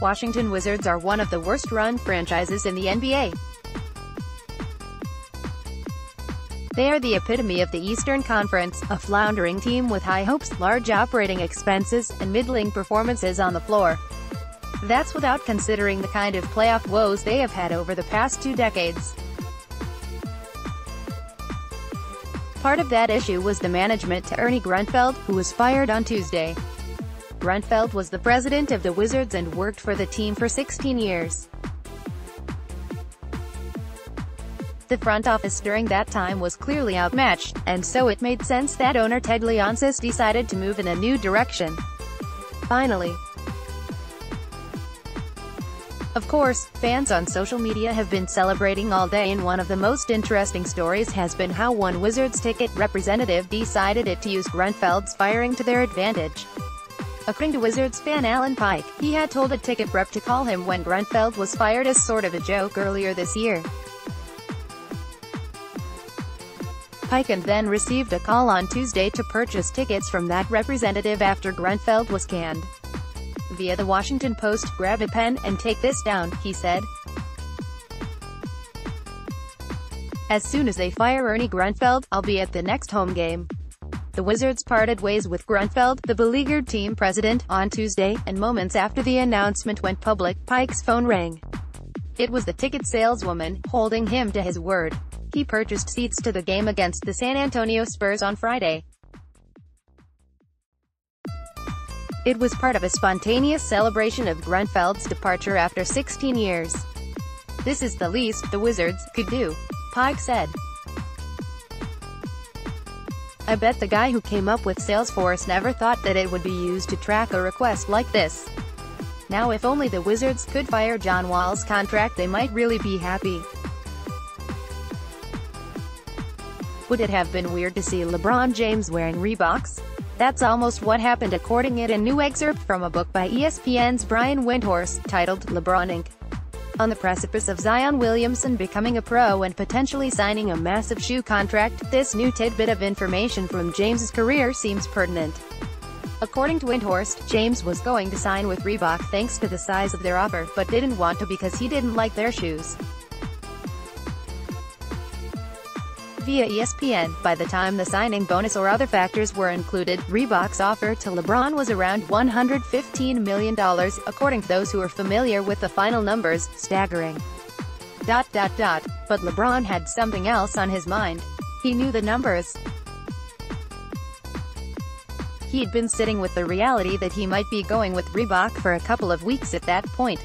Washington Wizards are one of the worst-run franchises in the NBA. They are the epitome of the Eastern Conference, a floundering team with high hopes, large operating expenses, and middling performances on the floor. That's without considering the kind of playoff woes they have had over the past 2 decades. Part of that issue was the management to Ernie Grunfeld, who was fired on Tuesday. Grunfeld was the president of the Wizards and worked for the team for 16 years. The front office during that time was clearly outmatched, and so it made sense that owner Ted Leonsis decided to move in a new direction. Finally. Of course, fans on social media have been celebrating all day, and one of the most interesting stories has been how one Wizards ticket representative decided to use Grunfeld's firing to their advantage. According to Wizards fan Alan Pike, he had told a ticket rep to call him when Grunfeld was fired as sort of a joke earlier this year. Pike and then received a call on Tuesday to purchase tickets from that representative after Grunfeld was canned. Via the Washington Post, "Grab a pen and take this down," he said. "As soon as they fire Ernie Grunfeld, I'll be at the next home game." The Wizards parted ways with Grunfeld, the beleaguered team president, on Tuesday, and moments after the announcement went public, Pike's phone rang. It was the ticket saleswoman, holding him to his word. He purchased seats to the game against the San Antonio Spurs on Friday. It was part of a spontaneous celebration of Grunfeld's departure after 16 years. "This is the least the Wizards could do," Pike said. "I bet the guy who came up with Salesforce never thought that it would be used to track a request like this. Now if only the Wizards could fire John Wall's contract, they might really be happy." Would it have been weird to see LeBron James wearing Reeboks? That's almost what happened, according to a new excerpt from a book by ESPN's Brian Windhorst, titled "LeBron Inc." On the precipice of Zion Williamson becoming a pro and potentially signing a massive shoe contract, this new tidbit of information from James's career seems pertinent. According to Windhorst, James was going to sign with Reebok thanks to the size of their offer, but didn't want to because he didn't like their shoes. Via ESPN, by the time the signing bonus or other factors were included, Reebok's offer to LeBron was around $115 million, according to those who are familiar with the final numbers, staggering. But LeBron had something else on his mind. He knew the numbers. He'd been sitting with the reality that he might be going with Reebok for a couple of weeks at that point.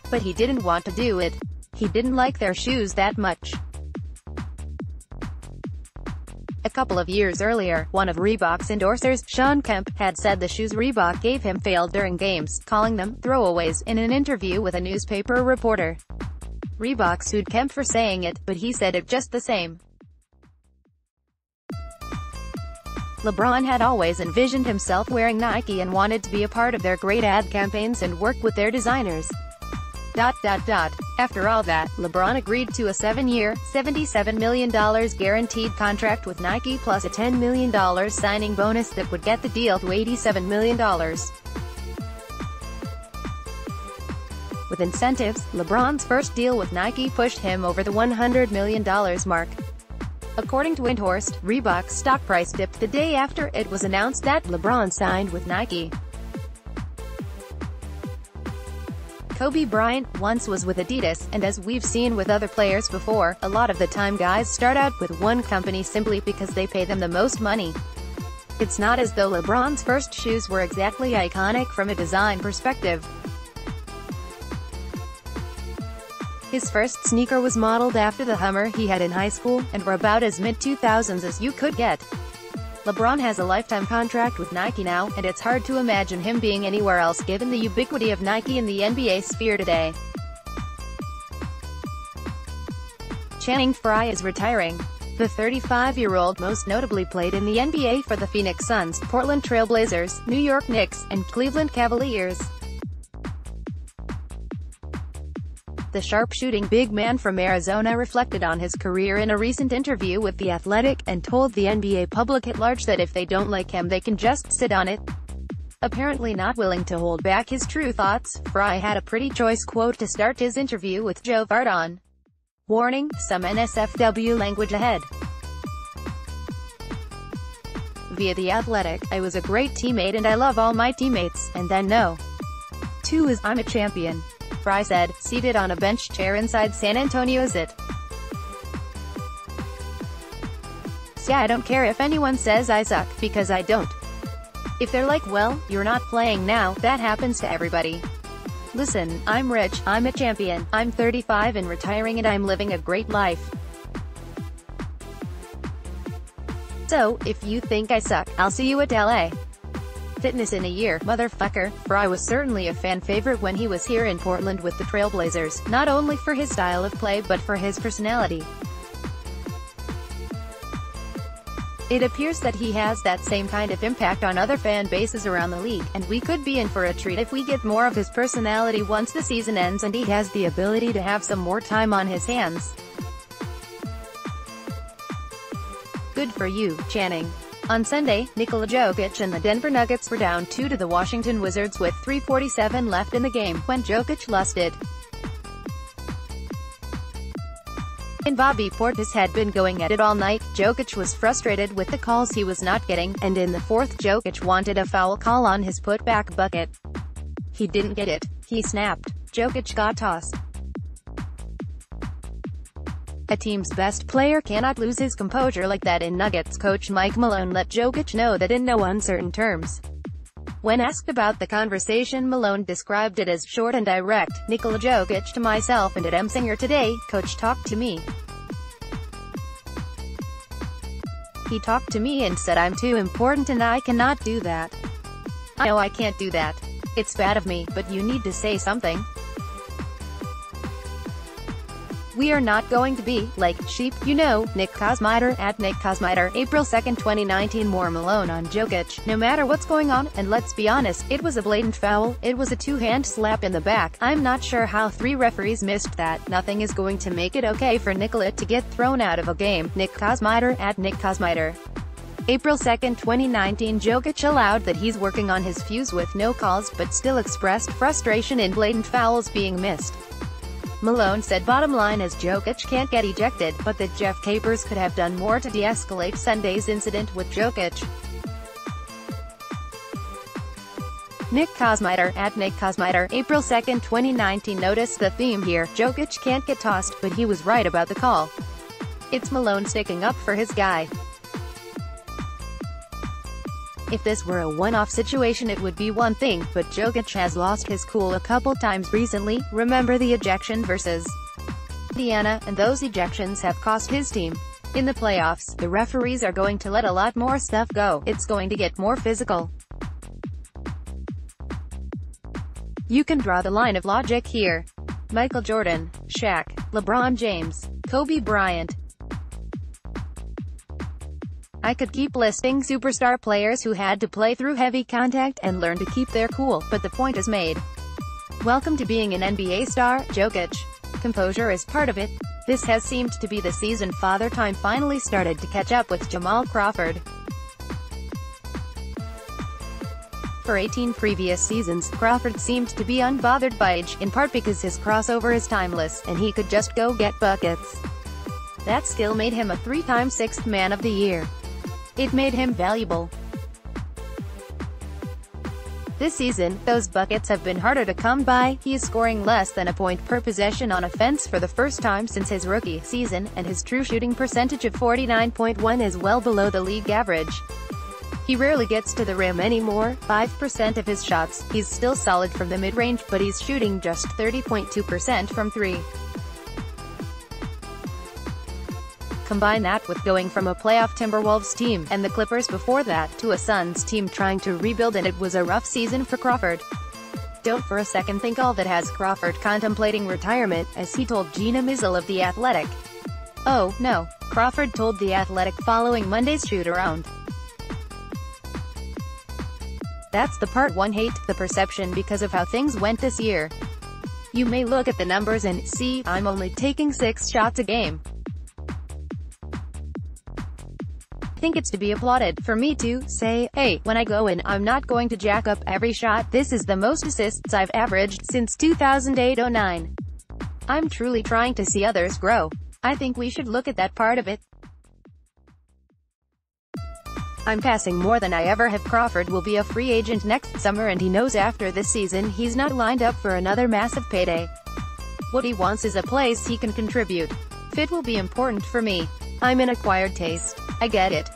But he didn't want to do it. He didn't like their shoes that much. A couple of years earlier, one of Reebok's endorsers, Sean Kemp, had said the shoes Reebok gave him failed during games, calling them throwaways, in an interview with a newspaper reporter. Reebok sued Kemp for saying it, but he said it just the same. LeBron had always envisioned himself wearing Nike and wanted to be a part of their great ad campaigns and work with their designers. After all that, LeBron agreed to a 7-year, $77 million guaranteed contract with Nike plus a $10 million signing bonus that would get the deal to $87 million. With incentives, LeBron's first deal with Nike pushed him over the $100 million mark. According to Windhorst, Reebok's stock price dipped the day after it was announced that LeBron signed with Nike. Kobe Bryant once was with Adidas, and as we've seen with other players before, a lot of the time guys start out with one company simply because they pay them the most money. It's not as though LeBron's first shoes were exactly iconic from a design perspective. His first sneaker was modeled after the Hummer he had in high school, and were about as mid-2000s as you could get. LeBron has a lifetime contract with Nike now, and it's hard to imagine him being anywhere else given the ubiquity of Nike in the NBA sphere today. Channing Frye is retiring. The 35-year-old most notably played in the NBA for the Phoenix Suns, Portland Trail Blazers, New York Knicks, and Cleveland Cavaliers. The sharpshooting big man from Arizona reflected on his career in a recent interview with The Athletic, and told the NBA public at large that if they don't like him they can just sit on it. Apparently not willing to hold back his true thoughts, Fry had a pretty choice quote to start his interview with Joe Vardon. Warning, some NSFW language ahead. Via The Athletic, I was a great teammate and I love all my teammates, and then no. 2 is I'm a champion. Fry said, seated on a bench chair inside San Antonio's It. Yeah, I don't care if anyone says I suck, because I don't. If they're like, well, you're not playing now, that happens to everybody. Listen, I'm rich, I'm a champion, I'm 35 and retiring and I'm living a great life. So, if you think I suck, I'll see you at LA. Fitness in a year, motherfucker. Fry was certainly a fan favorite when he was here in Portland with the Trailblazers, not only for his style of play but for his personality. It appears that he has that same kind of impact on other fan bases around the league, and we could be in for a treat if we get more of his personality once the season ends and he has the ability to have some more time on his hands. Good for you, Channing. On Sunday, Nikola Jokic and the Denver Nuggets were down 2 to the Washington Wizards with 3:47 left in the game, when Jokic lost it. And Bobby Portis had been going at it all night. Jokic was frustrated with the calls he was not getting, and in the fourth Jokic wanted a foul call on his putback bucket. He didn't get it. He snapped. Jokic got tossed. A team's best player cannot lose his composure like that, and Nuggets coach Mike Malone let Jokic know that in no uncertain terms. When asked about the conversation, Malone described it as short and direct. Nikola Jokic to myself and at M. Singer today, coach talked to me. He talked to me and said I'm too important and I cannot do that. I know I can't do that. It's bad of me, but you need to say something. We are not going to be, like, sheep, you know. Nick Kosmider, at Nick Kosmider, April 2, 2019. More Malone on Jokic. No matter what's going on, and let's be honest, it was a blatant foul, it was a two-hand slap in the back. I'm not sure how 3 referees missed that. Nothing is going to make it okay for Nikola to get thrown out of a game. Nick Kosmider, at Nick Kosmider. April 2, 2019. Jokic allowed that he's working on his fuse with no calls, but still expressed frustration in blatant fouls being missed. Malone said bottom line is Jokic can't get ejected, but that Jeff Capers could have done more to de-escalate Sunday's incident with Jokic. Nick Kosmider, at Nick Kosmider, April 2, 2019. Notice the theme here. Jokic can't get tossed, but he was right about the call. It's Malone sticking up for his guy. If this were a one-off situation it would be one thing, but Jokic has lost his cool a couple times recently. Remember the ejection versus Indiana, and those ejections have cost his team. In the playoffs, the referees are going to let a lot more stuff go. It's going to get more physical. You can draw the line of logic here. Michael Jordan, Shaq, LeBron James, Kobe Bryant. I could keep listing superstar players who had to play through heavy contact and learn to keep their cool, but the point is made. Welcome to being an NBA star, Jokic. Composure is part of it. This has seemed to be the season Father Time finally started to catch up with Jamal Crawford. For 18 previous seasons, Crawford seemed to be unbothered by age, in part because his crossover is timeless, and he could just go get buckets. That skill made him a 3-time Sixth Man of the Year. It made him valuable. This season, those buckets have been harder to come by. He is scoring less than a point per possession on offense for the first time since his rookie season, and his true shooting percentage of 49.1 is well below the league average. He rarely gets to the rim anymore, 5% of his shots. He's still solid from the mid-range, but he's shooting just 30.2% from 3. Combine that with going from a playoff Timberwolves team, and the Clippers before that, to a Suns team trying to rebuild, and it was a rough season for Crawford. Don't for a second think all that has Crawford contemplating retirement, as he told Gina Mizzle of The Athletic. Oh, no, Crawford told The Athletic following Monday's shoot-around. That's the part one hate, the perception because of how things went this year. You may look at the numbers and see, I'm only taking 6 shots a game. think it's to be applauded. For me to say, hey, when I go in, I'm not going to jack up every shot. This is the most assists I've averaged since 2008-09. I'm truly trying to see others grow. I think we should look at that part of it. I'm passing more than I ever have. Crawford will be a free agent next summer, and he knows after this season he's not lined up for another massive payday. What he wants is a place he can contribute. Fit will be important for me. I'm an acquired taste. I get it.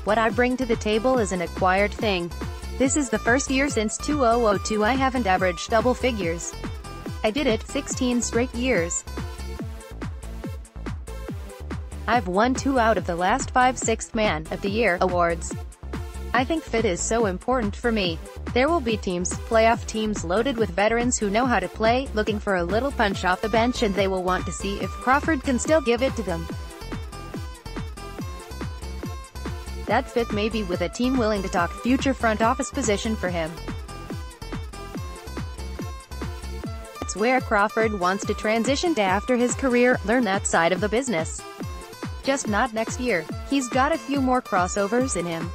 What I bring to the table is an acquired thing. This is the first year since 2002 I haven't averaged double figures. I did it 16 straight years. I've won 2 out of the last 5 Sixth Man of the Year awards. I think fit is so important for me. There will be teams, playoff teams loaded with veterans who know how to play, looking for a little punch off the bench, and they will want to see if Crawford can still give it to them. That fit may be with a team willing to talk future front office position for him. It's where Crawford wants to transition to after his career, learn that side of the business. Just not next year. He's got a few more crossovers in him.